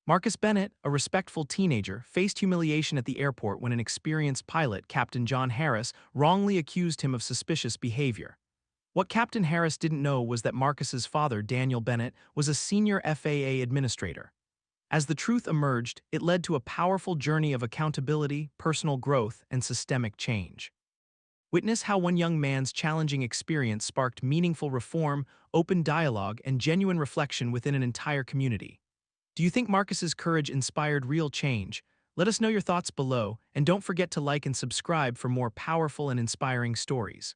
Marcus Bennett, a respectful teenager, faced humiliation at the airport when an experienced pilot, Captain John Harris, wrongly accused him of suspicious behavior. What Captain Harris didn't know was that Marcus's father, Daniel Bennett, was a senior FAA administrator. As the truth emerged, it led to a powerful journey of accountability, personal growth, and systemic change. Witness how one young man's challenging experience sparked meaningful reform, open dialogue, and genuine reflection within an entire community. Do you think Marcus's courage inspired real change? Let us know your thoughts below, and don't forget to like and subscribe for more powerful and inspiring stories.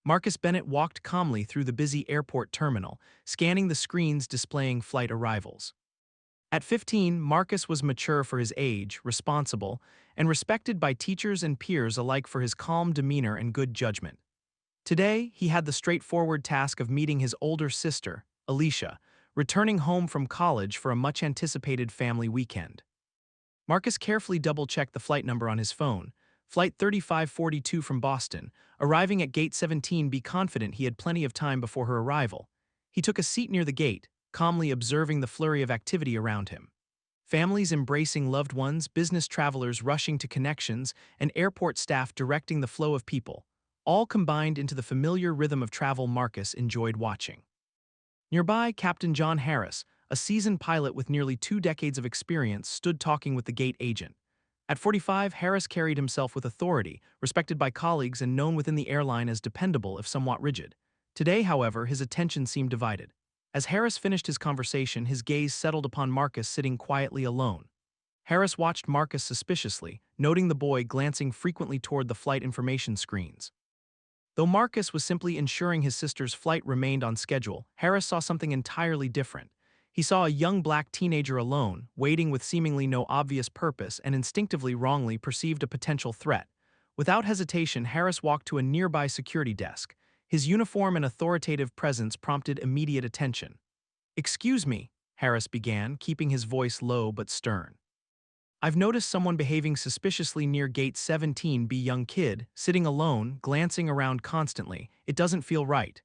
Marcus Bennett walked calmly through the busy airport terminal, scanning the screens displaying flight arrivals. At 15, Marcus was mature for his age, responsible, and respected by teachers and peers alike for his calm demeanor and good judgment. Today, he had the straightforward task of meeting his older sister, Alicia, returning home from college for a much-anticipated family weekend. Marcus carefully double-checked the flight number on his phone, Flight 3542 from Boston, arriving at Gate 17. Be confident he had plenty of time before her arrival. He took a seat near the gate, calmly observing the flurry of activity around him. Families embracing loved ones, business travelers rushing to connections, and airport staff directing the flow of people, all combined into the familiar rhythm of travel Marcus enjoyed watching. Nearby, Captain John Harris, a seasoned pilot with nearly 2 decades of experience, stood talking with the gate agent. At 45, Harris carried himself with authority, respected by colleagues and known within the airline as dependable if somewhat rigid. Today, however, his attention seemed divided. As Harris finished his conversation, his gaze settled upon Marcus sitting quietly alone. Harris watched Marcus suspiciously, noting the boy glancing frequently toward the flight information screens. Though Marcus was simply ensuring his sister's flight remained on schedule, Harris saw something entirely different. He saw a young black teenager alone, waiting with seemingly no obvious purpose, and instinctively wrongly perceived a potential threat. Without hesitation, Harris walked to a nearby security desk. His uniform and authoritative presence prompted immediate attention. "Excuse me," Harris began, keeping his voice low but stern. "I've noticed someone behaving suspiciously near Gate 17. Be young kid, sitting alone, glancing around constantly. It doesn't feel right."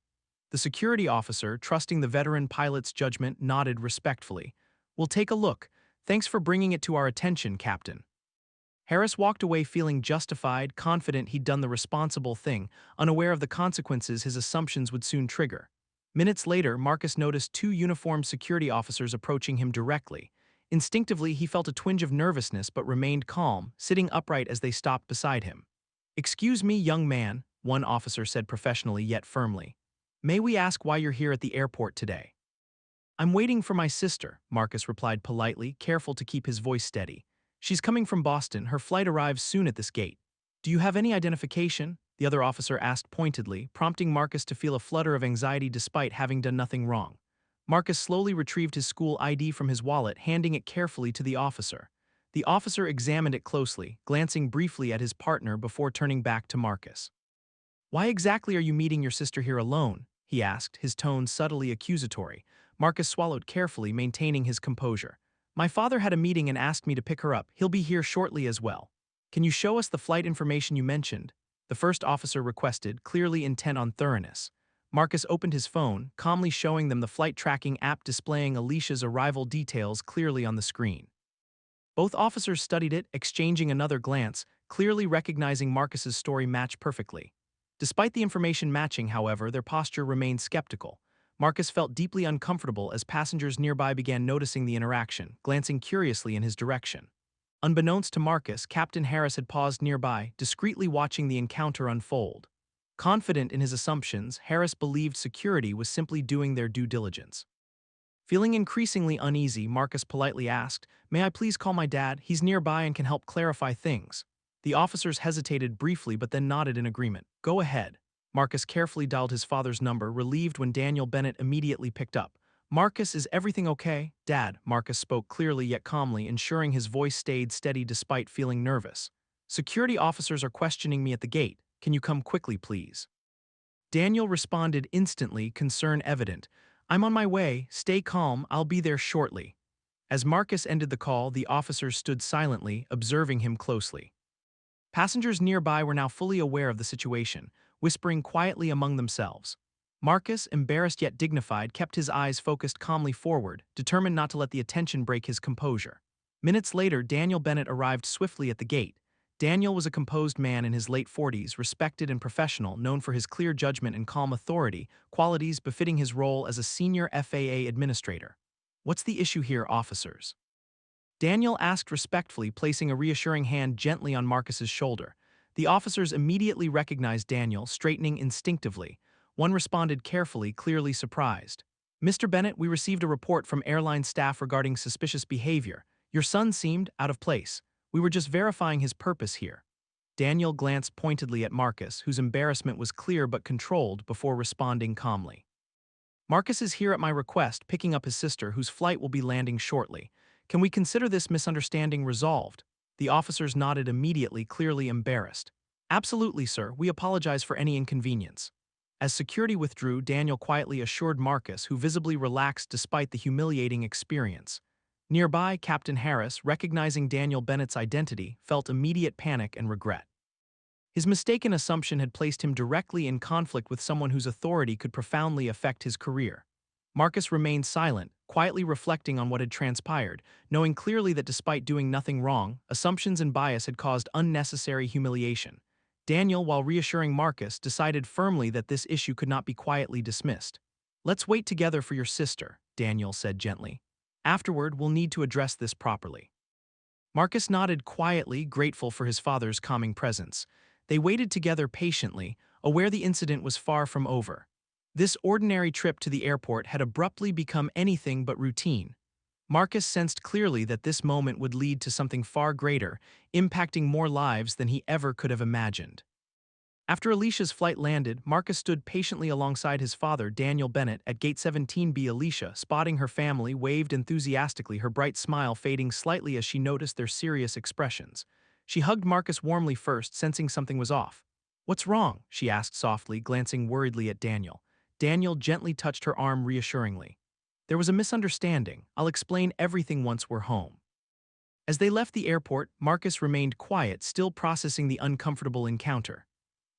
The security officer, trusting the veteran pilot's judgment, nodded respectfully. "We'll take a look. Thanks for bringing it to our attention, Captain." Harris walked away feeling justified, confident he'd done the responsible thing, unaware of the consequences his assumptions would soon trigger. Minutes later, Marcus noticed 2 uniformed security officers approaching him directly. Instinctively, he felt a twinge of nervousness but remained calm, sitting upright as they stopped beside him. "Excuse me, young man," one officer said professionally yet firmly. "May we ask why you're here at the airport today?" "I'm waiting for my sister," Marcus replied politely, careful to keep his voice steady. "She's coming from Boston. Her flight arrives soon at this gate." "Do you have any identification?" the other officer asked pointedly, prompting Marcus to feel a flutter of anxiety despite having done nothing wrong. Marcus slowly retrieved his school ID from his wallet, handing it carefully to the officer. The officer examined it closely, glancing briefly at his partner before turning back to Marcus. "Why exactly are you meeting your sister here alone?" he asked, his tone subtly accusatory. Marcus swallowed carefully, maintaining his composure. "My father had a meeting and asked me to pick her up. He'll be here shortly as well." "Can you show us the flight information you mentioned?" the first officer requested, clearly intent on thoroughness. Marcus opened his phone, calmly showing them the flight tracking app displaying Alicia's arrival details clearly on the screen. Both officers studied it, exchanging another glance, clearly recognizing Marcus's story matched perfectly. Despite the information matching, however, their posture remained skeptical. Marcus felt deeply uncomfortable as passengers nearby began noticing the interaction, glancing curiously in his direction. Unbeknownst to Marcus, Captain Harris had paused nearby, discreetly watching the encounter unfold. Confident in his assumptions, Harris believed security was simply doing their due diligence. Feeling increasingly uneasy, Marcus politely asked, "May I please call my dad? He's nearby and can help clarify things." The officers hesitated briefly but then nodded in agreement. "Go ahead." Marcus carefully dialed his father's number, relieved when Daniel Bennett immediately picked up. "Marcus, is everything okay?" "Dad," Marcus spoke clearly yet calmly, ensuring his voice stayed steady despite feeling nervous. "Security officers are questioning me at the gate. Can you come quickly, please?" Daniel responded instantly, concern evident. "I'm on my way. Stay calm. I'll be there shortly." As Marcus ended the call, the officers stood silently, observing him closely. Passengers nearby were now fully aware of the situation, whispering quietly among themselves. Marcus, embarrassed yet dignified, kept his eyes focused calmly forward, determined not to let the attention break his composure. Minutes later, Daniel Bennett arrived swiftly at the gate. Daniel was a composed man in his late 40s, respected and professional, known for his clear judgment and calm authority, qualities befitting his role as a senior FAA administrator. "What's the issue here, officers?" Daniel asked respectfully, placing a reassuring hand gently on Marcus's shoulder. The officers immediately recognized Daniel, straightening instinctively. One responded carefully, clearly surprised. "Mr. Bennett, we received a report from airline staff regarding suspicious behavior. Your son seemed out of place. We were just verifying his purpose here." Daniel glanced pointedly at Marcus, whose embarrassment was clear but controlled, before responding calmly. "Marcus is here at my request, picking up his sister, whose flight will be landing shortly. Can we consider this misunderstanding resolved?" The officers nodded immediately, clearly embarrassed. "Absolutely, sir. We apologize for any inconvenience." As security withdrew, Daniel quietly assured Marcus, who visibly relaxed despite the humiliating experience. Nearby, Captain Harris, recognizing Daniel Bennett's identity, felt immediate panic and regret. His mistaken assumption had placed him directly in conflict with someone whose authority could profoundly affect his career. Marcus remained silent, quietly reflecting on what had transpired, knowing clearly that despite doing nothing wrong, assumptions and bias had caused unnecessary humiliation. Daniel, while reassuring Marcus, decided firmly that this issue could not be quietly dismissed. "Let's wait together for your sister," Daniel said gently. "Afterward, we'll need to address this properly." Marcus nodded quietly, grateful for his father's calming presence. They waited together patiently, aware the incident was far from over. This ordinary trip to the airport had abruptly become anything but routine. Marcus sensed clearly that this moment would lead to something far greater, impacting more lives than he ever could have imagined. After Alicia's flight landed, Marcus stood patiently alongside his father, Daniel Bennett, at Gate 17B. Alicia, spotting her family, waved enthusiastically, her bright smile fading slightly as she noticed their serious expressions. She hugged Marcus warmly first, sensing something was off. "What's wrong?" she asked softly, glancing worriedly at Daniel. Daniel gently touched her arm reassuringly. "There was a misunderstanding. I'll explain everything once we're home." As they left the airport, Marcus remained quiet, still processing the uncomfortable encounter.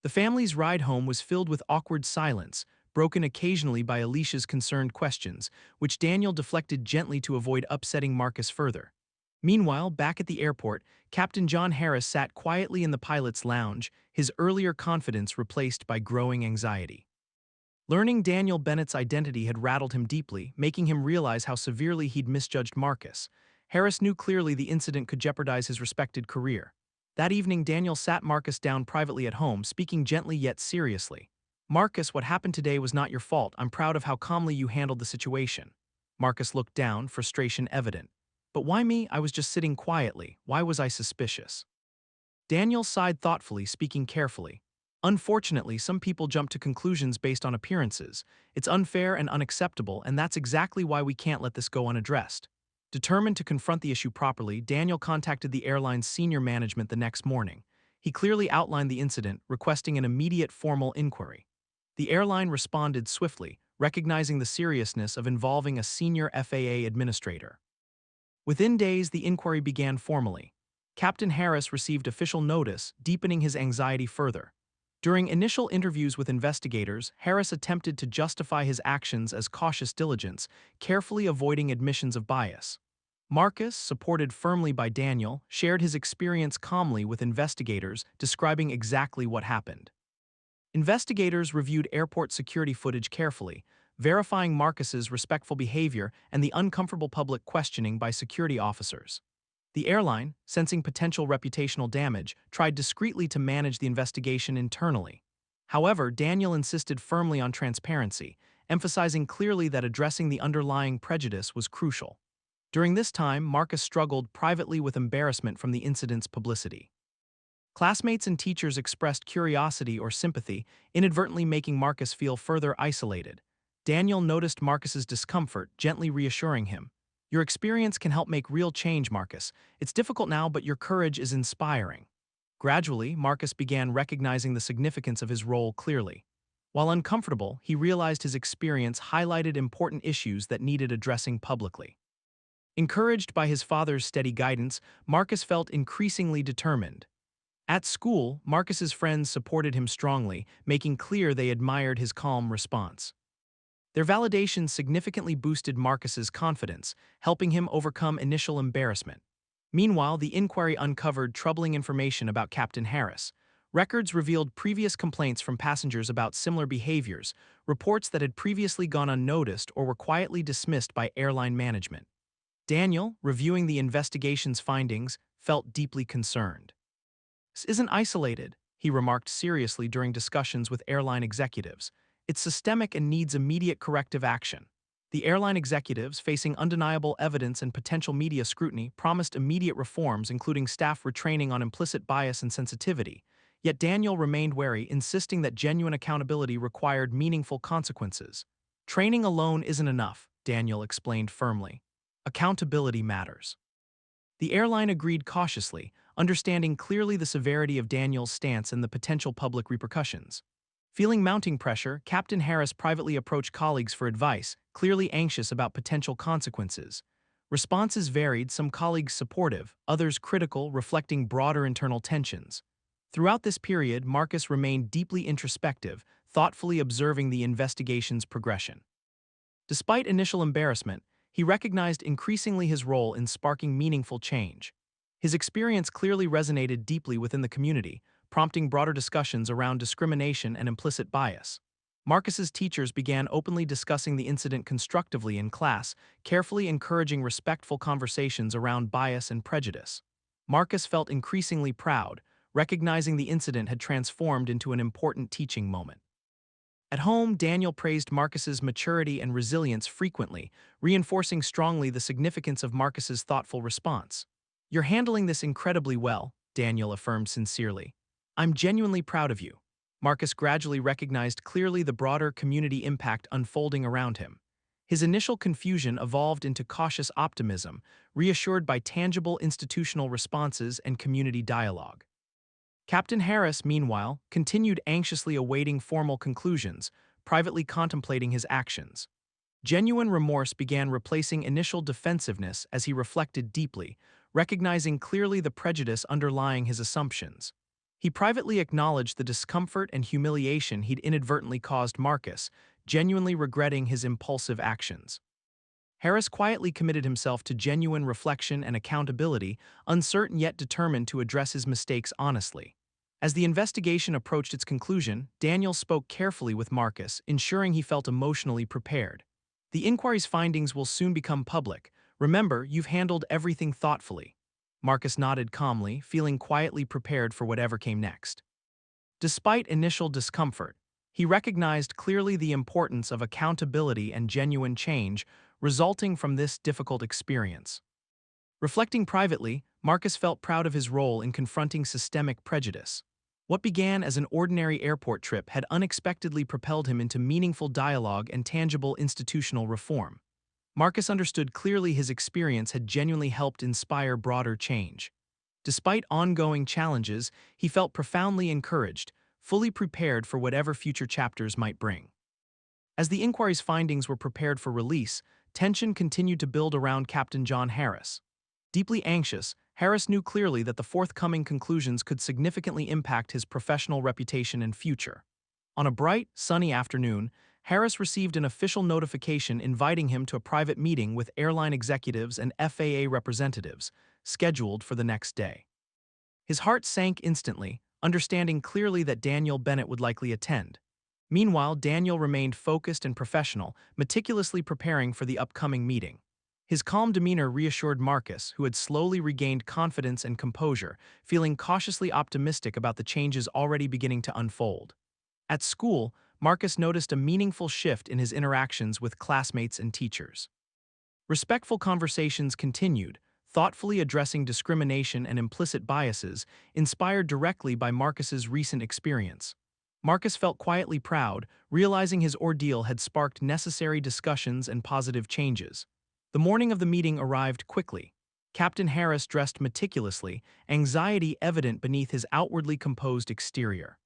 The family's ride home was filled with awkward silence, broken occasionally by Alicia's concerned questions, which Daniel deflected gently to avoid upsetting Marcus further. Meanwhile, back at the airport, Captain John Harris sat quietly in the pilot's lounge, his earlier confidence replaced by growing anxiety. Learning Daniel Bennett's identity had rattled him deeply, making him realize how severely he'd misjudged Marcus. Harris knew clearly the incident could jeopardize his respected career. That evening, Daniel sat Marcus down privately at home, speaking gently yet seriously. "Marcus, what happened today was not your fault. I'm proud of how calmly you handled the situation." Marcus looked down, frustration evident. "But why me? I was just sitting quietly. Why was I suspicious?" Daniel sighed thoughtfully, speaking carefully. "Unfortunately, some people jump to conclusions based on appearances. It's unfair and unacceptable, and that's exactly why we can't let this go unaddressed." Determined to confront the issue properly, Daniel contacted the airline's senior management the next morning. He clearly outlined the incident, requesting an immediate formal inquiry. The airline responded swiftly, recognizing the seriousness of involving a senior FAA administrator. Within days, the inquiry began formally. Captain Harris received official notice, deepening his anxiety further. During initial interviews with investigators, Harris attempted to justify his actions as cautious diligence, carefully avoiding admissions of bias. Marcus, supported firmly by Daniel, shared his experience calmly with investigators, describing exactly what happened. Investigators reviewed airport security footage carefully, verifying Marcus's respectful behavior and the uncomfortable public questioning by security officers. The airline, sensing potential reputational damage, tried discreetly to manage the investigation internally. However, Daniel insisted firmly on transparency, emphasizing clearly that addressing the underlying prejudice was crucial. During this time, Marcus struggled privately with embarrassment from the incident's publicity. Classmates and teachers expressed curiosity or sympathy, inadvertently making Marcus feel further isolated. Daniel noticed Marcus's discomfort, gently reassuring him. "Your experience can help make real change, Marcus. It's difficult now, but your courage is inspiring." Gradually, Marcus began recognizing the significance of his role clearly. While uncomfortable, he realized his experience highlighted important issues that needed addressing publicly. Encouraged by his father's steady guidance, Marcus felt increasingly determined. At school, Marcus's friends supported him strongly, making clear they admired his calm response. Their validation significantly boosted Marcus's confidence, helping him overcome initial embarrassment. Meanwhile, the inquiry uncovered troubling information about Captain Harris. Records revealed previous complaints from passengers about similar behaviors, reports that had previously gone unnoticed or were quietly dismissed by airline management. Daniel, reviewing the investigation's findings, felt deeply concerned. This isn't isolated, he remarked seriously during discussions with airline executives. It's systemic and needs immediate corrective action. The airline executives, facing undeniable evidence and potential media scrutiny, promised immediate reforms, including staff retraining on implicit bias and sensitivity. Yet Daniel remained wary, insisting that genuine accountability required meaningful consequences. Training alone isn't enough, Daniel explained firmly. Accountability matters. The airline agreed cautiously, understanding clearly the severity of Daniel's stance and the potential public repercussions. Feeling mounting pressure, Captain Harris privately approached colleagues for advice, clearly anxious about potential consequences. Responses varied, some colleagues supportive, others critical, reflecting broader internal tensions. Throughout this period, Marcus remained deeply introspective, thoughtfully observing the investigation's progression. Despite initial embarrassment, he recognized increasingly his role in sparking meaningful change. His experience clearly resonated deeply within the community, prompting broader discussions around discrimination and implicit bias. Marcus's teachers began openly discussing the incident constructively in class, carefully encouraging respectful conversations around bias and prejudice. Marcus felt increasingly proud, recognizing the incident had transformed into an important teaching moment. At home, Daniel praised Marcus's maturity and resilience frequently, reinforcing strongly the significance of Marcus's thoughtful response. "You're handling this incredibly well," Daniel affirmed sincerely. "I'm genuinely proud of you." Marcus gradually recognized clearly the broader community impact unfolding around him. His initial confusion evolved into cautious optimism, reassured by tangible institutional responses and community dialogue. Captain Harris, meanwhile, continued anxiously awaiting formal conclusions, privately contemplating his actions. Genuine remorse began replacing initial defensiveness as he reflected deeply, recognizing clearly the prejudice underlying his assumptions. He privately acknowledged the discomfort and humiliation he'd inadvertently caused Marcus, genuinely regretting his impulsive actions. Harris quietly committed himself to genuine reflection and accountability, uncertain yet determined to address his mistakes honestly. As the investigation approached its conclusion, Daniel spoke carefully with Marcus, ensuring he felt emotionally prepared. "The inquiry's findings will soon become public. Remember, you've handled everything thoughtfully." Marcus nodded calmly, feeling quietly prepared for whatever came next. Despite initial discomfort, he recognized clearly the importance of accountability and genuine change resulting from this difficult experience. Reflecting privately, Marcus felt proud of his role in confronting systemic prejudice. What began as an ordinary airport trip had unexpectedly propelled him into meaningful dialogue and tangible institutional reform. Marcus understood clearly his experience had genuinely helped inspire broader change. Despite ongoing challenges, he felt profoundly encouraged, fully prepared for whatever future chapters might bring. As the inquiry's findings were prepared for release, tension continued to build around Captain John Harris. Deeply anxious, Harris knew clearly that the forthcoming conclusions could significantly impact his professional reputation and future. On a bright, sunny afternoon, Harris received an official notification inviting him to a private meeting with airline executives and FAA representatives, scheduled for the next day. His heart sank instantly, understanding clearly that Daniel Bennett would likely attend. Meanwhile, Daniel remained focused and professional, meticulously preparing for the upcoming meeting. His calm demeanor reassured Marcus, who had slowly regained confidence and composure, feeling cautiously optimistic about the changes already beginning to unfold. At school, Marcus noticed a meaningful shift in his interactions with classmates and teachers. Respectful conversations continued, thoughtfully addressing discrimination and implicit biases, inspired directly by Marcus's recent experience. Marcus felt quietly proud, realizing his ordeal had sparked necessary discussions and positive changes. The morning of the meeting arrived quickly. Captain Harris dressed meticulously, anxiety evident beneath his outwardly composed exterior.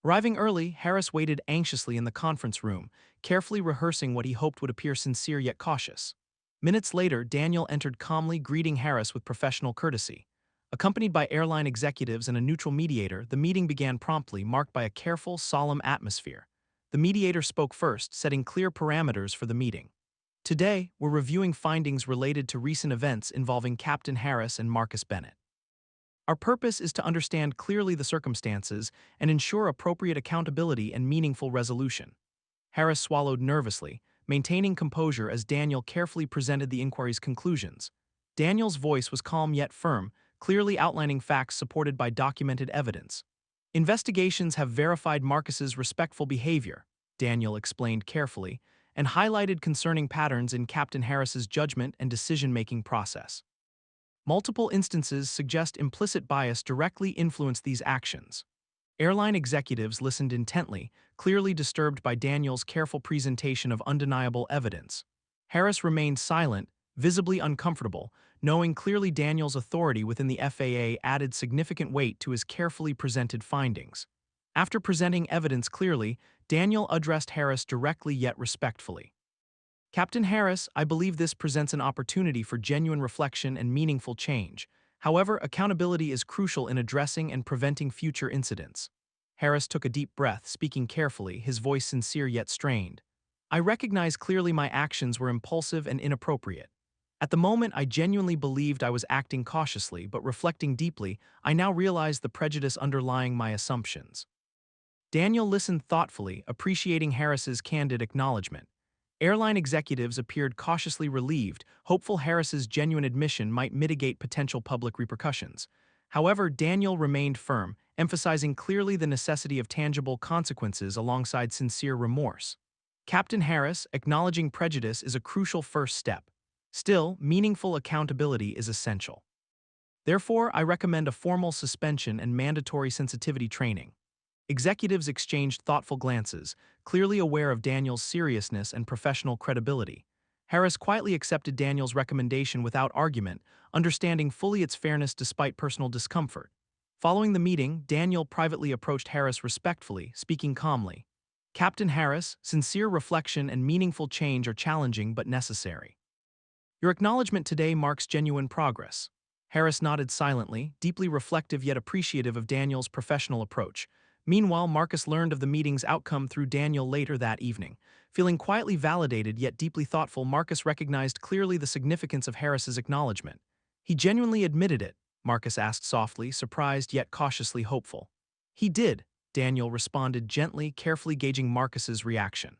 Arriving early, Harris waited anxiously in the conference room, carefully rehearsing what he hoped would appear sincere yet cautious. Minutes later, Daniel entered calmly, greeting Harris with professional courtesy. Accompanied by airline executives and a neutral mediator, the meeting began promptly, marked by a careful, solemn atmosphere. The mediator spoke first, setting clear parameters for the meeting. Today, we're reviewing findings related to recent events involving Captain Harris and Marcus Bennett. Our purpose is to understand clearly the circumstances and ensure appropriate accountability and meaningful resolution. Harris swallowed nervously, maintaining composure as Daniel carefully presented the inquiry's conclusions. Daniel's voice was calm yet firm, clearly outlining facts supported by documented evidence. Investigations have verified Marcus's respectful behavior, Daniel explained carefully, and highlighted concerning patterns in Captain Harris's judgment and decision-making process. Multiple instances suggest implicit bias directly influenced these actions. Airline executives listened intently, clearly disturbed by Daniel's careful presentation of undeniable evidence. Harris remained silent, visibly uncomfortable, knowing clearly Daniel's authority within the FAA added significant weight to his carefully presented findings. After presenting evidence clearly, Daniel addressed Harris directly yet respectfully. Captain Harris, I believe this presents an opportunity for genuine reflection and meaningful change. However, accountability is crucial in addressing and preventing future incidents. Harris took a deep breath, speaking carefully, his voice sincere yet strained. I recognize clearly my actions were impulsive and inappropriate. At the moment, I genuinely believed I was acting cautiously, but reflecting deeply, I now realize the prejudice underlying my assumptions. Daniel listened thoughtfully, appreciating Harris's candid acknowledgement. Airline executives appeared cautiously relieved, hopeful Harris's genuine admission might mitigate potential public repercussions. However, Daniel remained firm, emphasizing clearly the necessity of tangible consequences alongside sincere remorse. Captain Harris, acknowledging prejudice is a crucial first step. Still, meaningful accountability is essential. Therefore, I recommend a formal suspension and mandatory sensitivity training. Executives exchanged thoughtful glances, clearly aware of Daniel's seriousness and professional credibility. Harris quietly accepted Daniel's recommendation without argument, understanding fully its fairness despite personal discomfort. Following the meeting, Daniel privately approached Harris respectfully, speaking calmly. Captain Harris, sincere reflection and meaningful change are challenging but necessary. Your acknowledgement today marks genuine progress. Harris nodded silently, deeply reflective yet appreciative of Daniel's professional approach. Meanwhile, Marcus learned of the meeting's outcome through Daniel later that evening. Feeling quietly validated yet deeply thoughtful, Marcus recognized clearly the significance of Harris's acknowledgement. He genuinely admitted it, Marcus asked softly, surprised yet cautiously hopeful. He did, Daniel responded gently, carefully gauging Marcus's reaction.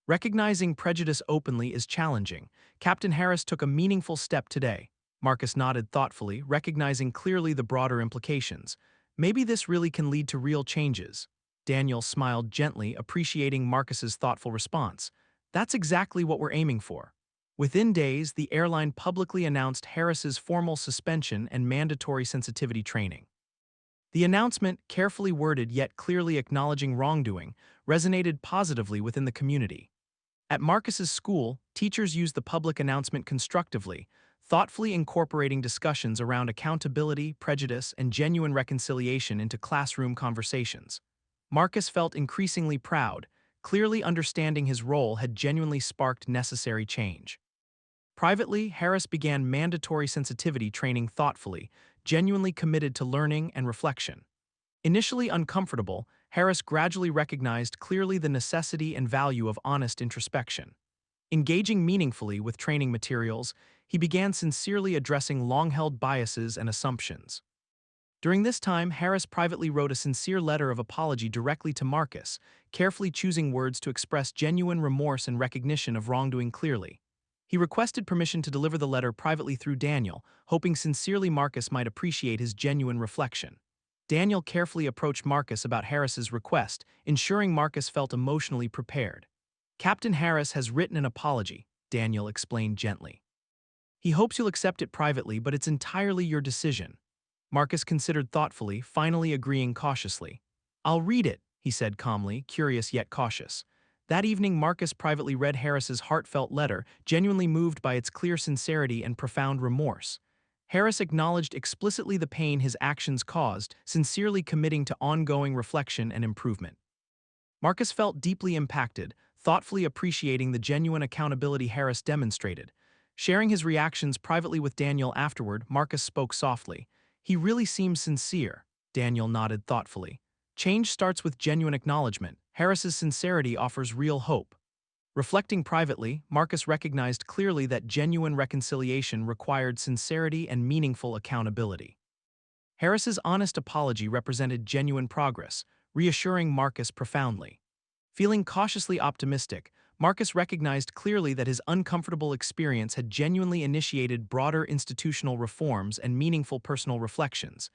Recognizing prejudice openly is challenging. Captain Harris took a meaningful step today. Marcus nodded thoughtfully, recognizing clearly the broader implications. Maybe this really can lead to real changes. Daniel smiled gently, appreciating Marcus's thoughtful response. That's exactly what we're aiming for. Within days, the airline publicly announced Harris's formal suspension and mandatory sensitivity training. The announcement, carefully worded yet clearly acknowledging wrongdoing, resonated positively within the community. At Marcus's school, teachers used the public announcement constructively, thoughtfully incorporating discussions around accountability, prejudice, and genuine reconciliation into classroom conversations. Marcus felt increasingly proud, clearly understanding his role had genuinely sparked necessary change. Privately, Harris began mandatory sensitivity training thoughtfully, genuinely committed to learning and reflection. Initially uncomfortable, Harris gradually recognized clearly the necessity and value of honest introspection. Engaging meaningfully with training materials, he began sincerely addressing long-held biases and assumptions. During this time, Harris privately wrote a sincere letter of apology directly to Marcus, carefully choosing words to express genuine remorse and recognition of wrongdoing clearly. He requested permission to deliver the letter privately through Daniel, hoping sincerely Marcus might appreciate his genuine reflection. Daniel carefully approached Marcus about Harris's request, ensuring Marcus felt emotionally prepared. Captain Harris has written an apology, Daniel explained gently. He hopes you'll accept it privately, but it's entirely your decision. Marcus considered thoughtfully, finally agreeing cautiously. I'll read it, he said calmly, curious yet cautious. That evening, Marcus privately read Harris's heartfelt letter, genuinely moved by its clear sincerity and profound remorse. Harris acknowledged explicitly the pain his actions caused, sincerely committing to ongoing reflection and improvement. Marcus felt deeply impacted, thoughtfully appreciating the genuine accountability Harris demonstrated. Sharing his reactions privately with Daniel afterward, Marcus spoke softly. He really seems sincere, Daniel nodded thoughtfully. Change starts with genuine acknowledgement. Harris's sincerity offers real hope. Reflecting privately, Marcus recognized clearly that genuine reconciliation required sincerity and meaningful accountability. Harris's honest apology represented genuine progress, reassuring Marcus profoundly. Feeling cautiously optimistic, Marcus recognized clearly that his uncomfortable experience had genuinely initiated broader institutional reforms and meaningful personal reflections,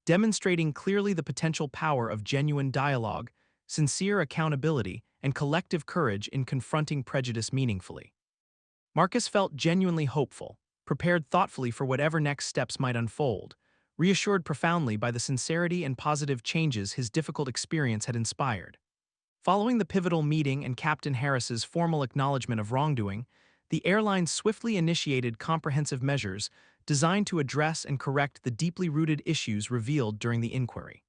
demonstrating clearly the potential power of genuine dialogue, sincere accountability, and collective courage in confronting prejudice meaningfully. Marcus felt genuinely hopeful, prepared thoughtfully for whatever next steps might unfold, reassured profoundly by the sincerity and positive changes his difficult experience had inspired. Following the pivotal meeting and Captain Harris's formal acknowledgement of wrongdoing, the airline swiftly initiated comprehensive measures designed to address and correct the deeply rooted issues revealed during the inquiry.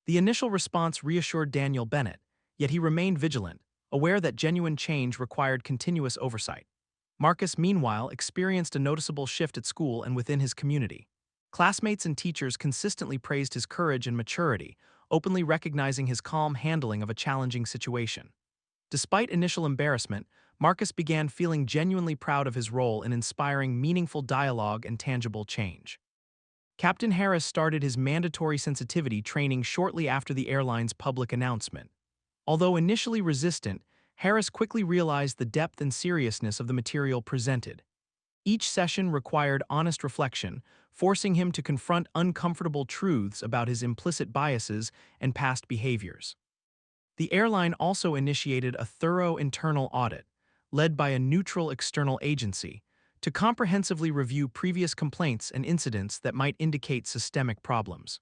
The initial response reassured Daniel Bennett, yet he remained vigilant, aware that genuine change required continuous oversight. Marcus, meanwhile, experienced a noticeable shift at school and within his community. Classmates and teachers consistently praised his courage and maturity, openly recognizing his calm handling of a challenging situation. Despite initial embarrassment, Marcus began feeling genuinely proud of his role in inspiring meaningful dialogue and tangible change. Captain Harris started his mandatory sensitivity training shortly after the airline's public announcement. Although initially resistant, Harris quickly realized the depth and seriousness of the material presented. Each session required honest reflection, forcing him to confront uncomfortable truths about his implicit biases and past behaviors. The airline also initiated a thorough internal audit, led by a neutral external agency, to comprehensively review previous complaints and incidents that might indicate systemic problems.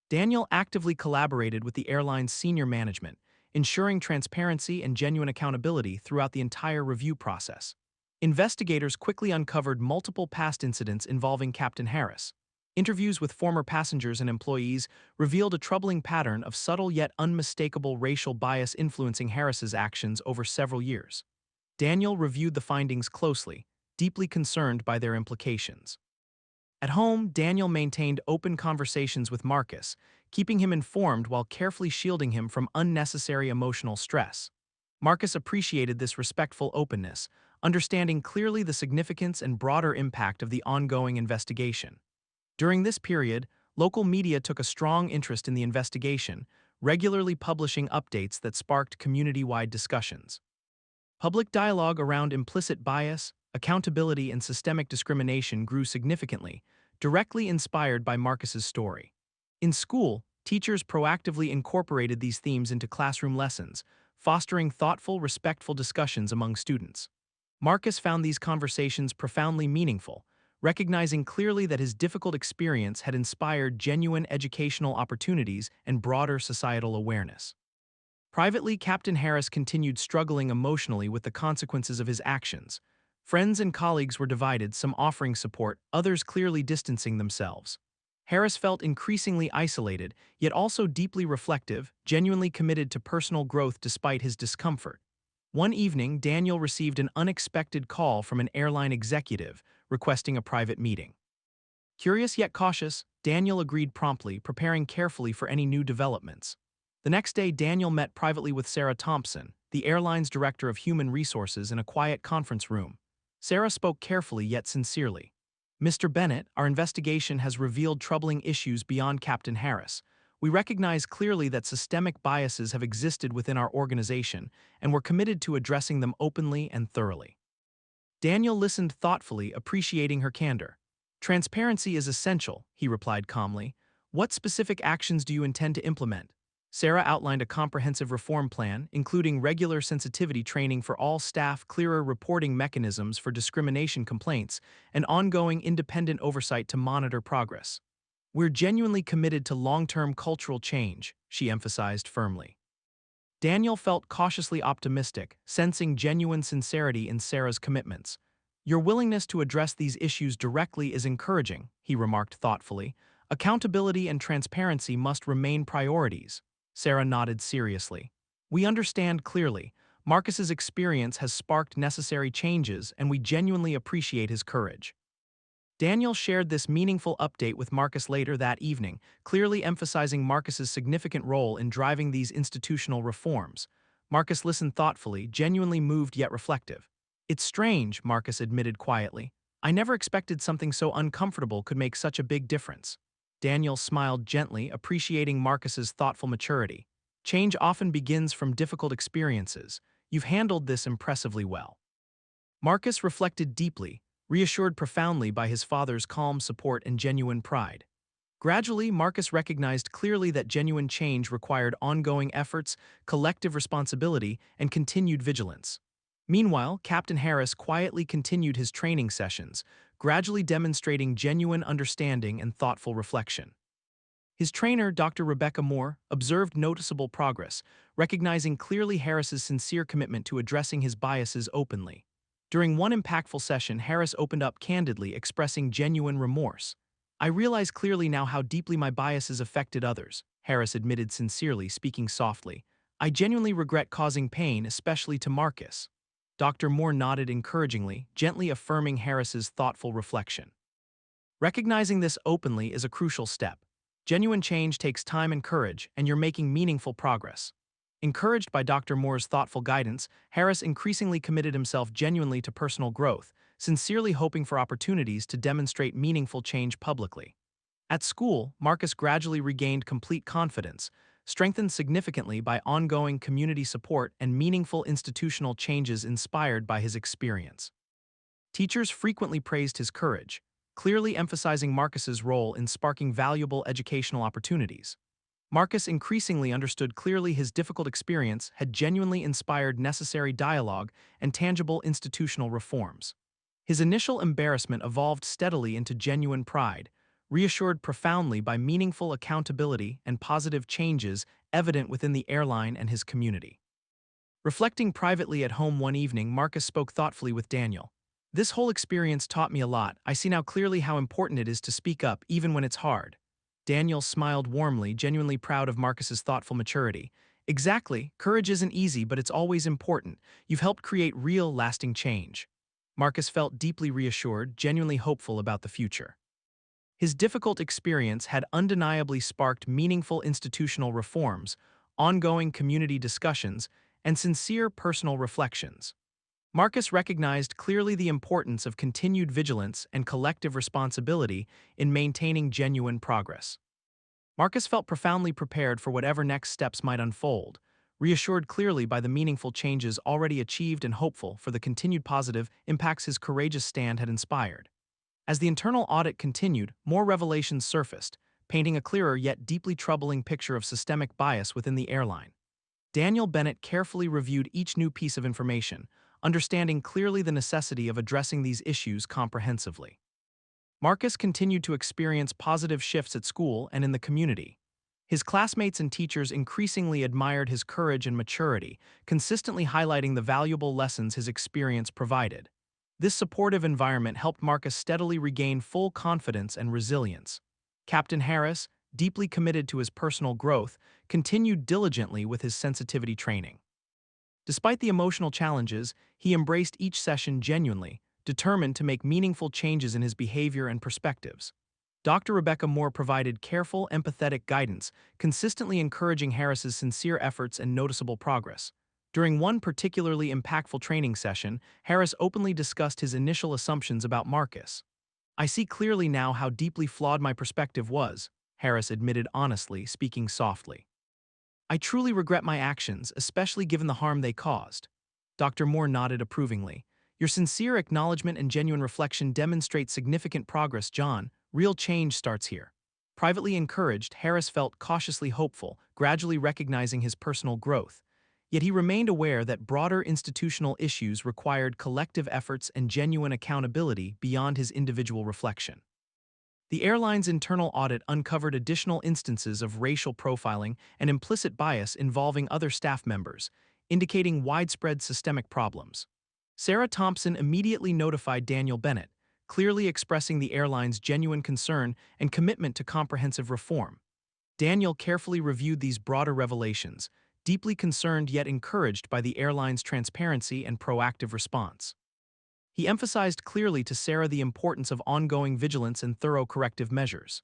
Daniel actively collaborated with the airline's senior management, ensuring transparency and genuine accountability throughout the entire review process. Investigators quickly uncovered multiple past incidents involving Captain Harris. Interviews with former passengers and employees revealed a troubling pattern of subtle yet unmistakable racial bias influencing Harris's actions over several years. Daniel reviewed the findings closely, deeply concerned by their implications. At home, Daniel maintained open conversations with Marcus, keeping him informed while carefully shielding him from unnecessary emotional stress. Marcus appreciated this respectful openness, understanding clearly the significance and broader impact of the ongoing investigation. During this period, local media took a strong interest in the investigation, regularly publishing updates that sparked community-wide discussions. Public dialogue around implicit bias, accountability, and systemic discrimination grew significantly, directly inspired by Marcus's story. In school, teachers proactively incorporated these themes into classroom lessons, fostering thoughtful, respectful discussions among students. Marcus found these conversations profoundly meaningful, recognizing clearly that his difficult experience had inspired genuine educational opportunities and broader societal awareness. Privately, Captain Harris continued struggling emotionally with the consequences of his actions. Friends and colleagues were divided, some offering support, others clearly distancing themselves. Harris felt increasingly isolated, yet also deeply reflective, genuinely committed to personal growth despite his discomfort. One evening, Daniel received an unexpected call from an airline executive requesting a private meeting. Curious yet cautious, Daniel agreed promptly, preparing carefully for any new developments. The next day, Daniel met privately with Sarah Thompson, the airline's director of human resources, in a quiet conference room. Sarah spoke carefully yet sincerely. "Mr. Bennett, our investigation has revealed troubling issues beyond Captain Harris. We recognize clearly that systemic biases have existed within our organization, and we're committed to addressing them openly and thoroughly." Daniel listened thoughtfully, appreciating her candor. "Transparency is essential," he replied calmly. "What specific actions do you intend to implement?" Sarah outlined a comprehensive reform plan, including regular sensitivity training for all staff, clearer reporting mechanisms for discrimination complaints, and ongoing independent oversight to monitor progress. "We're genuinely committed to long-term cultural change," she emphasized firmly. Daniel felt cautiously optimistic, sensing genuine sincerity in Sarah's commitments. "Your willingness to address these issues directly is encouraging," he remarked thoughtfully. "Accountability and transparency must remain priorities." Sarah nodded seriously. "We understand clearly. Marcus's experience has sparked necessary changes, and we genuinely appreciate his courage." Daniel shared this meaningful update with Marcus later that evening, clearly emphasizing Marcus's significant role in driving these institutional reforms. Marcus listened thoughtfully, genuinely moved yet reflective. "It's strange," Marcus admitted quietly. "I never expected something so uncomfortable could make such a big difference." Daniel smiled gently, appreciating Marcus's thoughtful maturity. "Change often begins from difficult experiences. You've handled this impressively well." Marcus reflected deeply, reassured profoundly by his father's calm support and genuine pride. Gradually, Marcus recognized clearly that genuine change required ongoing efforts, collective responsibility, and continued vigilance. Meanwhile, Captain Harris quietly continued his training sessions, gradually demonstrating genuine understanding and thoughtful reflection. His trainer, Dr. Rebecca Moore, observed noticeable progress, recognizing clearly Harris's sincere commitment to addressing his biases openly. During one impactful session, Harris opened up candidly, expressing genuine remorse. "I realize clearly now how deeply my biases affected others," Harris admitted sincerely, speaking softly. "I genuinely regret causing pain, especially to Marcus." Dr. Moore nodded encouragingly, gently affirming Harris's thoughtful reflection. Recognizing this openly is a crucial step. Genuine change takes time and courage, and you're making meaningful progress. Encouraged by Dr. Moore's thoughtful guidance, Harris increasingly committed himself genuinely to personal growth, sincerely hoping for opportunities to demonstrate meaningful change publicly. At school, Marcus gradually regained complete confidence, strengthened significantly by ongoing community support and meaningful institutional changes inspired by his experience. Teachers frequently praised his courage, clearly emphasizing Marcus's role in sparking valuable educational opportunities. Marcus increasingly understood clearly his difficult experience had genuinely inspired necessary dialogue and tangible institutional reforms. His initial embarrassment evolved steadily into genuine pride, reassured profoundly by meaningful accountability and positive changes evident within the airline and his community. Reflecting privately at home one evening, Marcus spoke thoughtfully with Daniel. "This whole experience taught me a lot. I see now clearly how important it is to speak up, even when it's hard." Daniel smiled warmly, genuinely proud of Marcus's thoughtful maturity. "Exactly. Courage isn't easy, but it's always important. You've helped create real, lasting change." Marcus felt deeply reassured, genuinely hopeful about the future. His difficult experience had undeniably sparked meaningful institutional reforms, ongoing community discussions, and sincere personal reflections. Marcus recognized clearly the importance of continued vigilance and collective responsibility in maintaining genuine progress. Marcus felt profoundly prepared for whatever next steps might unfold, reassured clearly by the meaningful changes already achieved and hopeful for the continued positive impacts his courageous stand had inspired. As the internal audit continued, more revelations surfaced, painting a clearer yet deeply troubling picture of systemic bias within the airline. Daniel Bennett carefully reviewed each new piece of information, understanding clearly the necessity of addressing these issues comprehensively. Marcus continued to experience positive shifts at school and in the community. His classmates and teachers increasingly admired his courage and maturity, consistently highlighting the valuable lessons his experience provided. This supportive environment helped Marcus steadily regain full confidence and resilience. Captain Harris, deeply committed to his personal growth, continued diligently with his sensitivity training. Despite the emotional challenges, he embraced each session genuinely, determined to make meaningful changes in his behavior and perspectives. Dr. Rebecca Moore provided careful, empathetic guidance, consistently encouraging Harris's sincere efforts and noticeable progress. During one particularly impactful training session, Harris openly discussed his initial assumptions about Marcus. "I see clearly now how deeply flawed my perspective was," Harris admitted honestly, speaking softly. "I truly regret my actions, especially given the harm they caused." Dr. Moore nodded approvingly. "Your sincere acknowledgement and genuine reflection demonstrate significant progress, John. Real change starts here." Privately encouraged, Harris felt cautiously hopeful, gradually recognizing his personal growth. Yet he remained aware that broader institutional issues required collective efforts and genuine accountability beyond his individual reflection. The airline's internal audit uncovered additional instances of racial profiling and implicit bias involving other staff members, indicating widespread systemic problems. Sarah Thompson immediately notified Daniel Bennett, clearly expressing the airline's genuine concern and commitment to comprehensive reform. Daniel carefully reviewed these broader revelations, deeply concerned yet encouraged by the airline's transparency and proactive response. He emphasized clearly to Sarah the importance of ongoing vigilance and thorough corrective measures.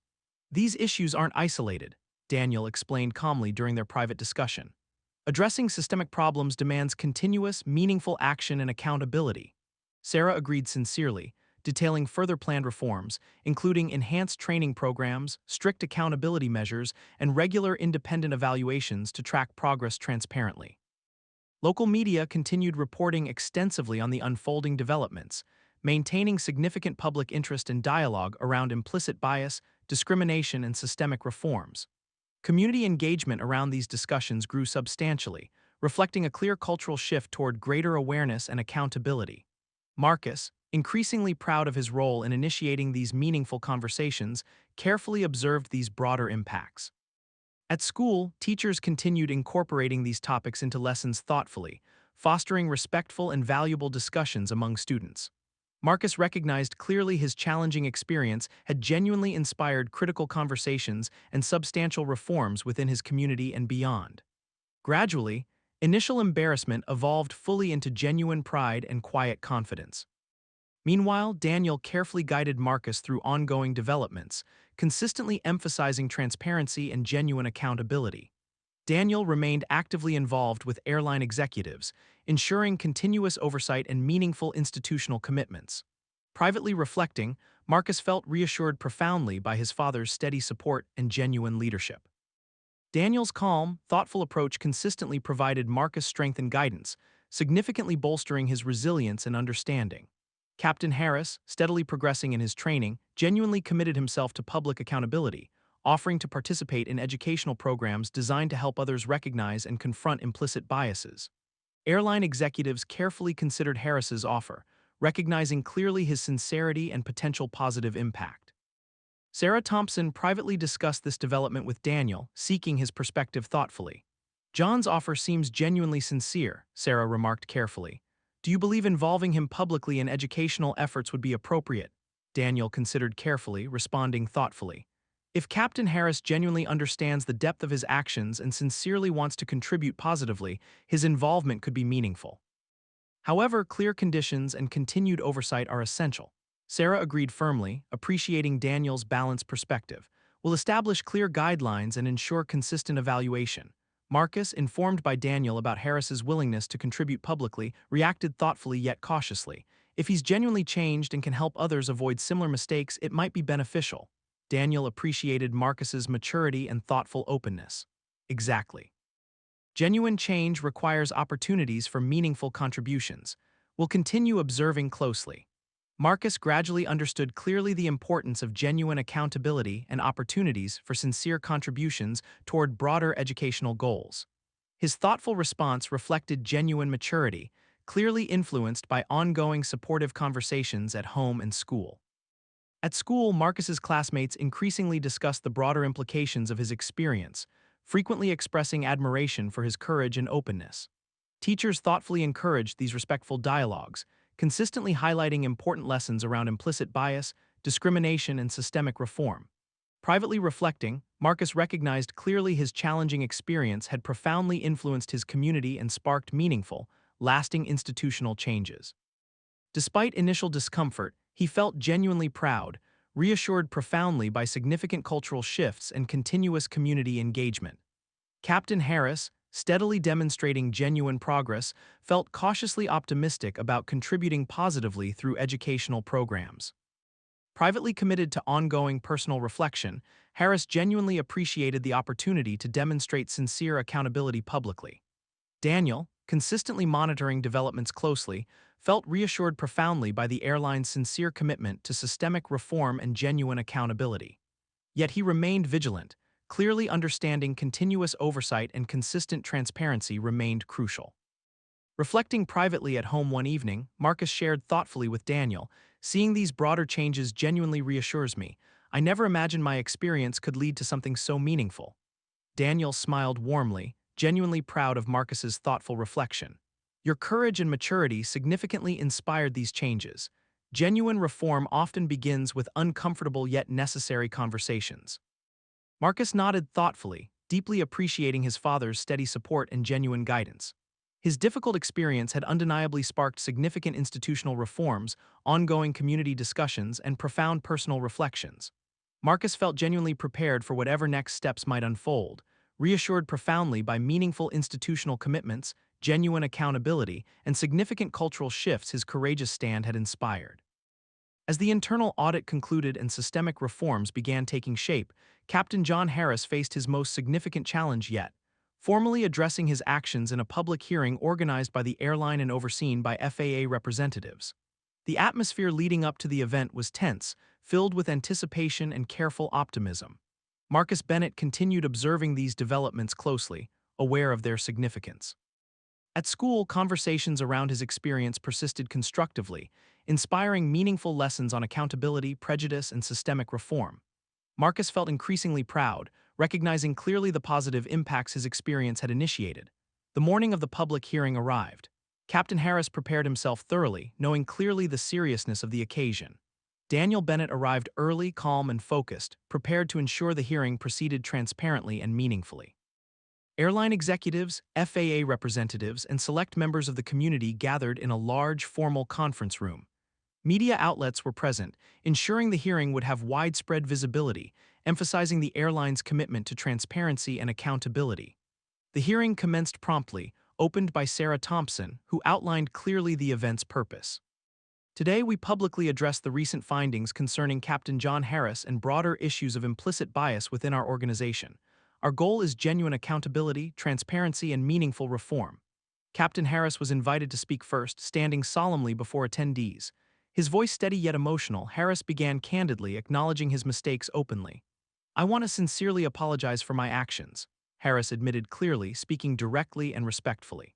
These issues aren't isolated, Daniel explained calmly during their private discussion. Addressing systemic problems demands continuous, meaningful action and accountability. Sarah agreed sincerely, detailing further planned reforms, including enhanced training programs, strict accountability measures, and regular independent evaluations to track progress transparently. Local media continued reporting extensively on the unfolding developments, maintaining significant public interest and dialogue around implicit bias, discrimination, and systemic reforms. Community engagement around these discussions grew substantially, reflecting a clear cultural shift toward greater awareness and accountability. Marcus, increasingly proud of his role in initiating these meaningful conversations, carefully observed these broader impacts. At school, teachers continued incorporating these topics into lessons thoughtfully, fostering respectful and valuable discussions among students. Marcus recognized clearly his challenging experience had genuinely inspired critical conversations and substantial reforms within his community and beyond. Gradually, initial embarrassment evolved fully into genuine pride and quiet confidence. Meanwhile, Daniel carefully guided Marcus through ongoing developments, consistently emphasizing transparency and genuine accountability. Daniel remained actively involved with airline executives, ensuring continuous oversight and meaningful institutional commitments. Privately reflecting, Marcus felt reassured profoundly by his father's steady support and genuine leadership. Daniel's calm, thoughtful approach consistently provided Marcus strength and guidance, significantly bolstering his resilience and understanding. Captain Harris, steadily progressing in his training, genuinely committed himself to public accountability, offering to participate in educational programs designed to help others recognize and confront implicit biases. Airline executives carefully considered Harris's offer, recognizing clearly his sincerity and potential positive impact. Sarah Thompson privately discussed this development with Daniel, seeking his perspective thoughtfully. "John's offer seems genuinely sincere," Sarah remarked carefully. "Do you believe involving him publicly in educational efforts would be appropriate?" Daniel considered carefully, responding thoughtfully. "If Captain Harris genuinely understands the depth of his actions and sincerely wants to contribute positively, his involvement could be meaningful. However, clear conditions and continued oversight are essential." Sarah agreed firmly, appreciating Daniel's balanced perspective. "We'll establish clear guidelines and ensure consistent evaluation." Marcus, informed by Daniel about Harris's willingness to contribute publicly, reacted thoughtfully yet cautiously. "If he's genuinely changed and can help others avoid similar mistakes, it might be beneficial." Daniel appreciated Marcus's maturity and thoughtful openness. "Exactly. Genuine change requires opportunities for meaningful contributions. We'll continue observing closely." Marcus gradually understood clearly the importance of genuine accountability and opportunities for sincere contributions toward broader educational goals. His thoughtful response reflected genuine maturity, clearly influenced by ongoing supportive conversations at home and school. At school, Marcus's classmates increasingly discussed the broader implications of his experience, frequently expressing admiration for his courage and openness. Teachers thoughtfully encouraged these respectful dialogues, consistently highlighting important lessons around implicit bias, discrimination, and systemic reform. Privately reflecting, Marcus recognized clearly his challenging experience had profoundly influenced his community and sparked meaningful, lasting institutional changes. Despite initial discomfort, he felt genuinely proud, reassured profoundly by significant cultural shifts and continuous community engagement. Captain Harris, steadily demonstrating genuine progress, felt cautiously optimistic about contributing positively through educational programs. Privately committed to ongoing personal reflection, Harris genuinely appreciated the opportunity to demonstrate sincere accountability publicly. Daniel, consistently monitoring developments closely, felt reassured profoundly by the airline's sincere commitment to systemic reform and genuine accountability. Yet he remained vigilant, clearly understanding continuous oversight and consistent transparency remained crucial. Reflecting privately at home one evening, Marcus shared thoughtfully with Daniel, "Seeing these broader changes genuinely reassures me. I never imagined my experience could lead to something so meaningful." Daniel smiled warmly, genuinely proud of Marcus's thoughtful reflection. "Your courage and maturity significantly inspired these changes. Genuine reform often begins with uncomfortable yet necessary conversations." Marcus nodded thoughtfully, deeply appreciating his father's steady support and genuine guidance. His difficult experience had undeniably sparked significant institutional reforms, ongoing community discussions, and profound personal reflections. Marcus felt genuinely prepared for whatever next steps might unfold, reassured profoundly by meaningful institutional commitments, genuine accountability, and significant cultural shifts his courageous stand had inspired. As the internal audit concluded and systemic reforms began taking shape, Captain John Harris faced his most significant challenge yet, formally addressing his actions in a public hearing organized by the airline and overseen by FAA representatives. The atmosphere leading up to the event was tense, filled with anticipation and careful optimism. Marcus Bennett continued observing these developments closely, aware of their significance. At school, conversations around his experience persisted constructively, inspiring meaningful lessons on accountability, prejudice, and systemic reform. Marcus felt increasingly proud, recognizing clearly the positive impacts his experience had initiated. The morning of the public hearing arrived. Captain Harris prepared himself thoroughly, knowing clearly the seriousness of the occasion. Daniel Bennett arrived early, calm, and focused, prepared to ensure the hearing proceeded transparently and meaningfully. Airline executives, FAA representatives, and select members of the community gathered in a large, formal conference room. Media outlets were present, ensuring the hearing would have widespread visibility, emphasizing the airline's commitment to transparency and accountability. The hearing commenced promptly, opened by Sarah Thompson, who outlined clearly the event's purpose. Today, we publicly address the recent findings concerning Captain John Harris and broader issues of implicit bias within our organization. Our goal is genuine accountability, transparency, and meaningful reform. Captain Harris was invited to speak first, standing solemnly before attendees. His voice steady yet emotional, Harris began candidly, acknowledging his mistakes openly. "I want to sincerely apologize for my actions," Harris admitted clearly, speaking directly and respectfully.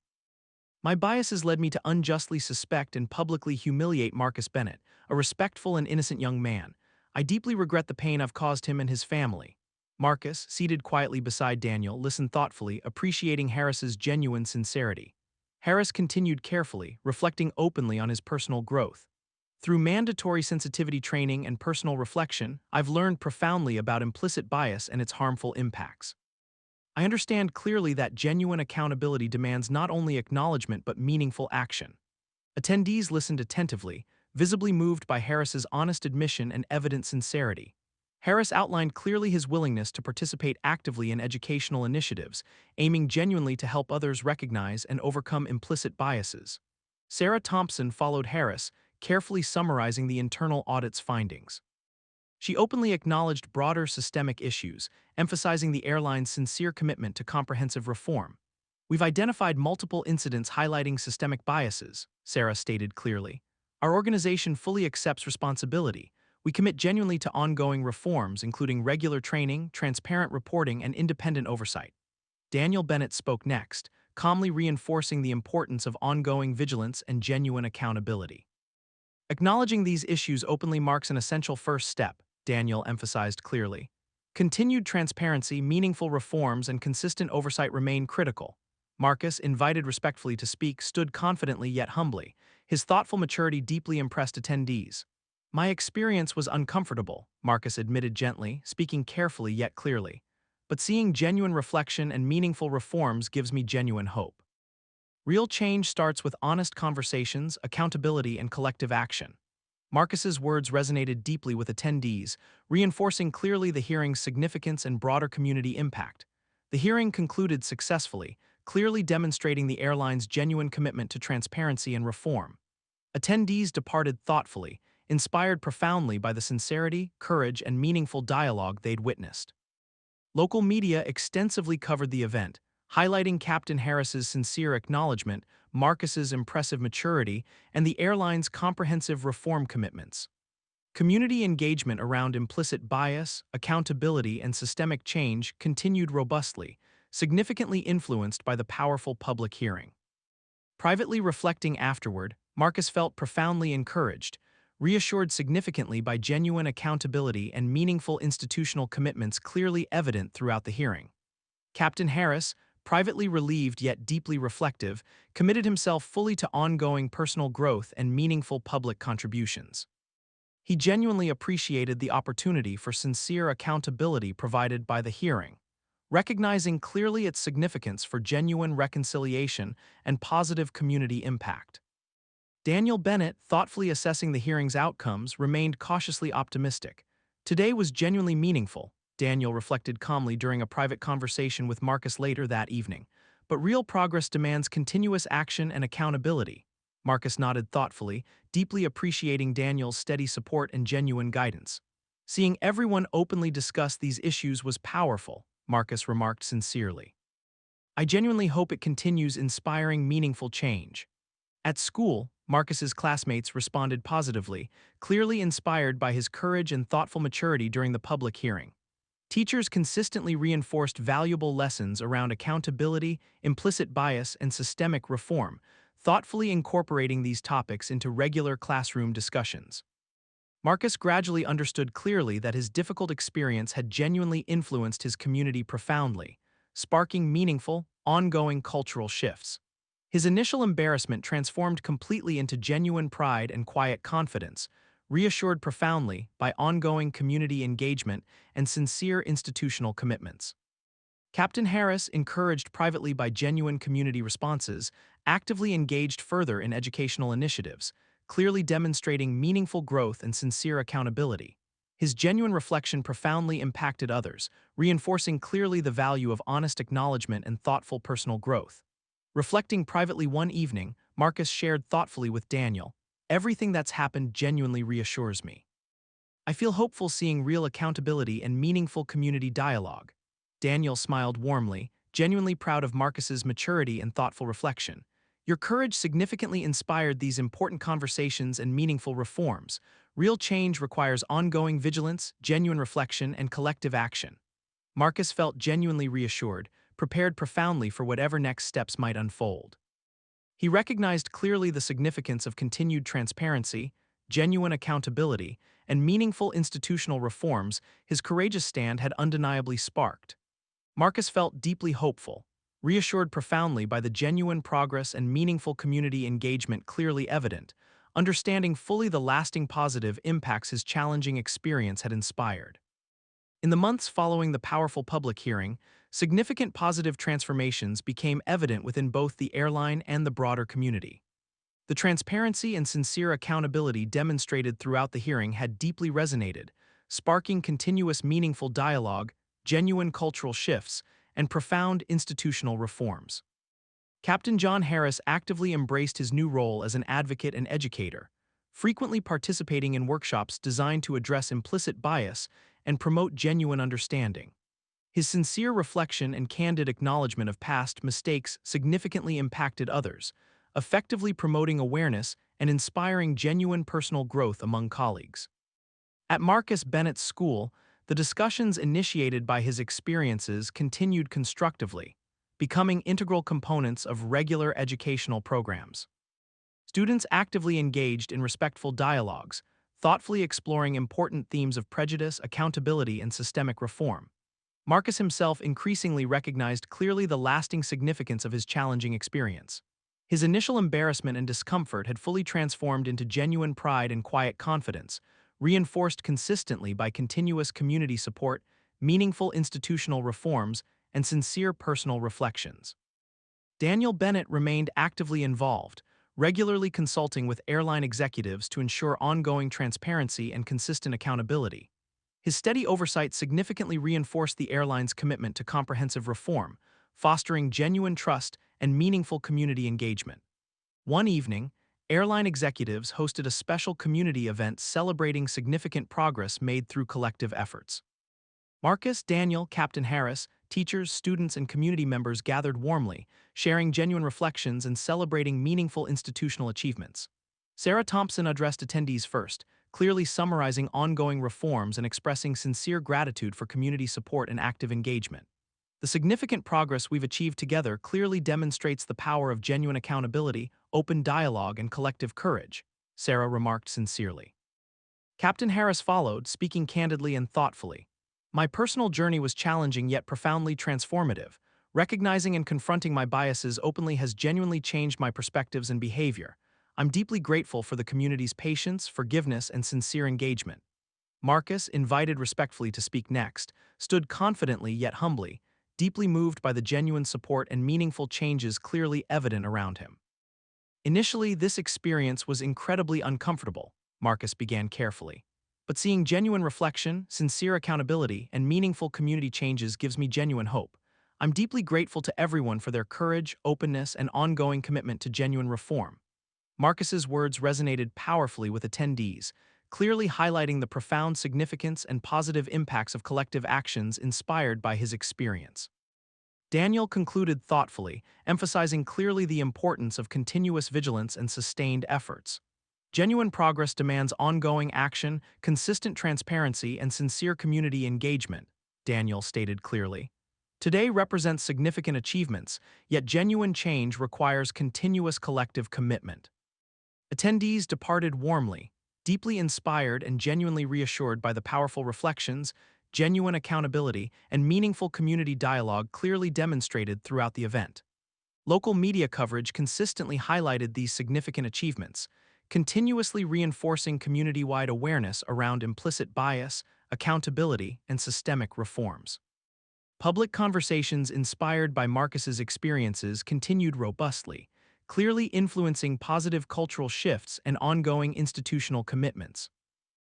"My biases led me to unjustly suspect and publicly humiliate Marcus Bennett, a respectful and innocent young man. I deeply regret the pain I've caused him and his family." Marcus, seated quietly beside Daniel, listened thoughtfully, appreciating Harris's genuine sincerity. Harris continued carefully, reflecting openly on his personal growth. "Through mandatory sensitivity training and personal reflection, I've learned profoundly about implicit bias and its harmful impacts. I understand clearly that genuine accountability demands not only acknowledgement but meaningful action." Attendees listened attentively, visibly moved by Harris's honest admission and evident sincerity. Harris outlined clearly his willingness to participate actively in educational initiatives, aiming genuinely to help others recognize and overcome implicit biases. Sarah Thompson followed Harris, carefully summarizing the internal audit's findings. She openly acknowledged broader systemic issues, emphasizing the airline's sincere commitment to comprehensive reform. "We've identified multiple incidents highlighting systemic biases," Sarah stated clearly. "Our organization fully accepts responsibility. We commit genuinely to ongoing reforms, including regular training, transparent reporting, and independent oversight." Daniel Bennett spoke next, calmly reinforcing the importance of ongoing vigilance and genuine accountability. "Acknowledging these issues openly marks an essential first step," Daniel emphasized clearly. "Continued transparency, meaningful reforms, and consistent oversight remain critical." Marcus, invited respectfully to speak, stood confidently yet humbly. His thoughtful maturity deeply impressed attendees. "My experience was uncomfortable," Marcus admitted gently, speaking carefully yet clearly. "But seeing genuine reflection and meaningful reforms gives me genuine hope. Real change starts with honest conversations, accountability, and collective action." Marcus's words resonated deeply with attendees, reinforcing clearly the hearing's significance and broader community impact. The hearing concluded successfully, clearly demonstrating the airline's genuine commitment to transparency and reform. Attendees departed thoughtfully, inspired profoundly by the sincerity, courage, and meaningful dialogue they'd witnessed. Local media extensively covered the event, highlighting Captain Harris's sincere acknowledgement, Marcus's impressive maturity, and the airline's comprehensive reform commitments. Community engagement around implicit bias, accountability, and systemic change continued robustly, significantly influenced by the powerful public hearing. Privately reflecting afterward, Marcus felt profoundly encouraged, reassured significantly by genuine accountability and meaningful institutional commitments clearly evident throughout the hearing. Captain Harris, privately relieved yet deeply reflective, committed himself fully to ongoing personal growth and meaningful public contributions. He genuinely appreciated the opportunity for sincere accountability provided by the hearing. recognizing clearly its significance for genuine reconciliation and positive community impact. Daniel Bennett, thoughtfully assessing the hearing's outcomes, remained cautiously optimistic. Today was genuinely meaningful, Daniel reflected calmly during a private conversation with Marcus later that evening. But real progress demands continuous action and accountability. Marcus nodded thoughtfully, deeply appreciating Daniel's steady support and genuine guidance. Seeing everyone openly discuss these issues was powerful, Marcus remarked sincerely. I genuinely hope it continues inspiring meaningful change. At school, Marcus's classmates responded positively, clearly inspired by his courage and thoughtful maturity during the public hearing. Teachers consistently reinforced valuable lessons around accountability, implicit bias, and systemic reform, thoughtfully incorporating these topics into regular classroom discussions. Marcus gradually understood clearly that his difficult experience had genuinely influenced his community profoundly, sparking meaningful, ongoing cultural shifts. His initial embarrassment transformed completely into genuine pride and quiet confidence, reassured profoundly by ongoing community engagement and sincere institutional commitments. Captain Harris, encouraged privately by genuine community responses, actively engaged further in educational initiatives, clearly demonstrating meaningful growth and sincere accountability. His genuine reflection profoundly impacted others, reinforcing clearly the value of honest acknowledgement and thoughtful personal growth. Reflecting privately one evening, Marcus shared thoughtfully with Daniel, "Everything that's happened genuinely reassures me. I feel hopeful seeing real accountability and meaningful community dialogue." Daniel smiled warmly, genuinely proud of Marcus's maturity and thoughtful reflection. "Your courage significantly inspired these important conversations and meaningful reforms. Real change requires ongoing vigilance, genuine reflection, and collective action." Marcus felt genuinely reassured, prepared profoundly for whatever next steps might unfold. He recognized clearly the significance of continued transparency, genuine accountability, and meaningful institutional reforms his courageous stand had undeniably sparked. Marcus felt deeply hopeful, reassured profoundly by the genuine progress and meaningful community engagement clearly evident, understanding fully the lasting positive impacts his challenging experience had inspired. In the months following the powerful public hearing, significant positive transformations became evident within both the airline and the broader community. The transparency and sincere accountability demonstrated throughout the hearing had deeply resonated, sparking continuous meaningful dialogue, genuine cultural shifts, and profound institutional reforms. Captain John Harris actively embraced his new role as an advocate and educator, frequently participating in workshops designed to address implicit bias and promote genuine understanding. His sincere reflection and candid acknowledgement of past mistakes significantly impacted others, effectively promoting awareness and inspiring genuine personal growth among colleagues. At Marcus Bennett's school, the discussions initiated by his experiences continued constructively, becoming integral components of regular educational programs. Students actively engaged in respectful dialogues, thoughtfully exploring important themes of prejudice, accountability, and systemic reform. Marcus himself increasingly recognized clearly the lasting significance of his challenging experience. His initial embarrassment and discomfort had fully transformed into genuine pride and quiet confidence, reinforced consistently by continuous community support, meaningful institutional reforms, and sincere personal reflections. Daniel Bennett remained actively involved, regularly consulting with airline executives to ensure ongoing transparency and consistent accountability. His steady oversight significantly reinforced the airline's commitment to comprehensive reform, fostering genuine trust and meaningful community engagement. One evening, airline executives hosted a special community event celebrating significant progress made through collective efforts. Marcus, Daniel, Captain Harris, teachers, students, and community members gathered warmly, sharing genuine reflections and celebrating meaningful institutional achievements. Sarah Thompson addressed attendees first, clearly summarizing ongoing reforms and expressing sincere gratitude for community support and active engagement. "The significant progress we've achieved together clearly demonstrates the power of genuine accountability, open dialogue, and collective courage," Sarah remarked sincerely. Captain Harris followed, speaking candidly and thoughtfully. "My personal journey was challenging yet profoundly transformative. Recognizing and confronting my biases openly has genuinely changed my perspectives and behavior. I'm deeply grateful for the community's patience, forgiveness, and sincere engagement." Marcus, invited respectfully to speak next, stood confidently yet humbly, deeply moved by the genuine support and meaningful changes clearly evident around him. Initially, this experience was incredibly uncomfortable, Marcus began carefully. But seeing genuine reflection, sincere accountability, and meaningful community changes gives me genuine hope. I'm deeply grateful to everyone for their courage, openness, and ongoing commitment to genuine reform. Marcus's words resonated powerfully with attendees, clearly highlighting the profound significance and positive impacts of collective actions inspired by his experience. Daniel concluded thoughtfully, emphasizing clearly the importance of continuous vigilance and sustained efforts. Genuine progress demands ongoing action, consistent transparency, and sincere community engagement, Daniel stated clearly. Today represents significant achievements, yet genuine change requires continuous collective commitment. Attendees departed warmly, deeply inspired and genuinely reassured by the powerful reflections, genuine accountability, and meaningful community dialogue clearly demonstrated throughout the event. Local media coverage consistently highlighted these significant achievements, continuously reinforcing community-wide awareness around implicit bias, accountability, and systemic reforms. Public conversations inspired by Marcus's experiences continued robustly, clearly influencing positive cultural shifts and ongoing institutional commitments.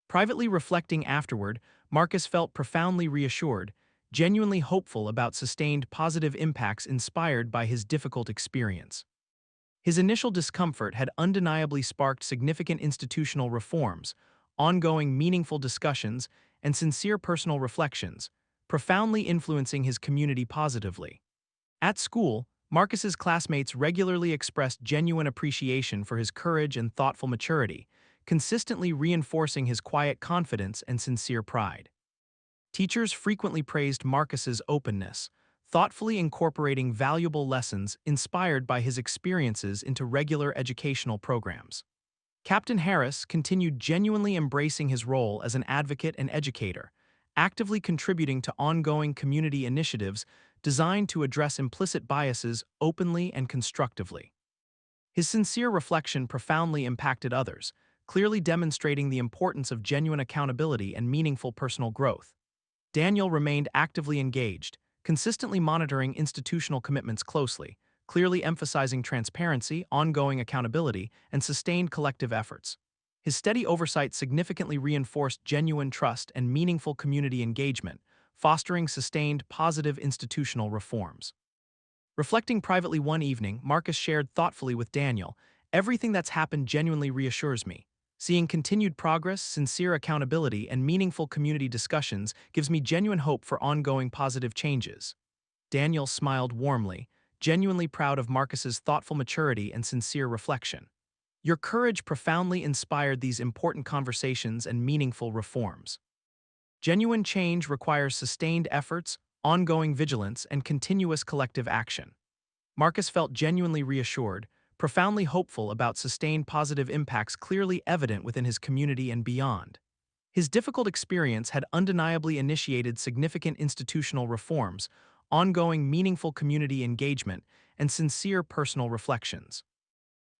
Privately reflecting afterward, Marcus felt profoundly reassured, genuinely hopeful about sustained positive impacts inspired by his difficult experience. His initial discomfort had undeniably sparked significant institutional reforms, ongoing meaningful discussions, and sincere personal reflections, profoundly influencing his community positively. At school, Marcus's classmates regularly expressed genuine appreciation for his courage and thoughtful maturity, consistently reinforcing his quiet confidence and sincere pride. Teachers frequently praised Marcus's openness, thoughtfully incorporating valuable lessons inspired by his experiences into regular educational programs. Captain Harris continued genuinely embracing his role as an advocate and educator, actively contributing to ongoing community initiatives designed to address implicit biases openly and constructively. His sincere reflection profoundly impacted others, clearly demonstrating the importance of genuine accountability and meaningful personal growth. Daniel remained actively engaged, consistently monitoring institutional commitments closely, clearly emphasizing transparency, ongoing accountability, and sustained collective efforts. His steady oversight significantly reinforced genuine trust and meaningful community engagement, fostering sustained positive institutional reforms. Reflecting privately one evening, Marcus shared thoughtfully with Daniel, "Everything that's happened genuinely reassures me. Seeing continued progress, sincere accountability, and meaningful community discussions gives me genuine hope for ongoing positive changes." Daniel smiled warmly, genuinely proud of Marcus's thoughtful maturity and sincere reflection. "Your courage profoundly inspired these important conversations and meaningful reforms. Genuine change requires sustained efforts, ongoing vigilance, and continuous collective action." Marcus felt genuinely reassured, profoundly hopeful about sustained positive impacts clearly evident within his community and beyond. His difficult experience had undeniably initiated significant institutional reforms, ongoing meaningful community engagement, and sincere personal reflections.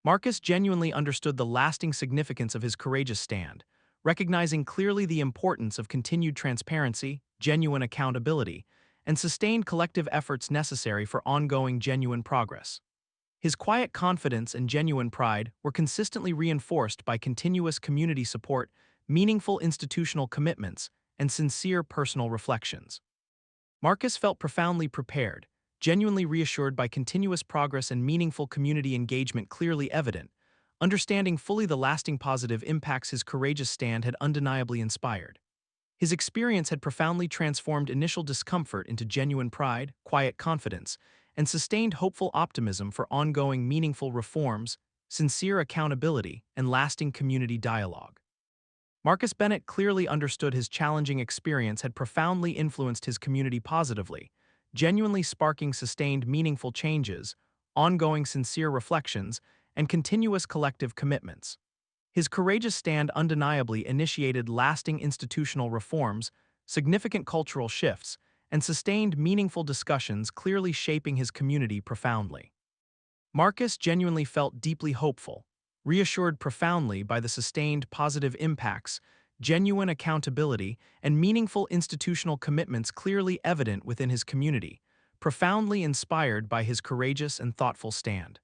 Marcus genuinely understood the lasting significance of his courageous stand, recognizing clearly the importance of continued transparency, genuine accountability, and sustained collective efforts necessary for ongoing genuine progress. His quiet confidence and genuine pride were consistently reinforced by continuous community support, meaningful institutional commitments, and sincere personal reflections. Marcus felt profoundly prepared, genuinely reassured by continuous progress and meaningful community engagement clearly evident, understanding fully the lasting positive impacts his courageous stand had undeniably inspired. His experience had profoundly transformed initial discomfort into genuine pride, quiet confidence, and sustained hopeful optimism for ongoing meaningful reforms, sincere accountability, and lasting community dialogue. Marcus Bennett clearly understood his challenging experience had profoundly influenced his community positively, genuinely sparking sustained meaningful changes, ongoing sincere reflections, and continuous collective commitments. His courageous stand undeniably initiated lasting institutional reforms, significant cultural shifts, and sustained meaningful discussions clearly shaping his community profoundly. Marcus genuinely felt deeply hopeful, reassured profoundly by the sustained positive impacts, genuine accountability, and meaningful institutional commitments clearly evident within his community, profoundly inspired by his courageous and thoughtful stand.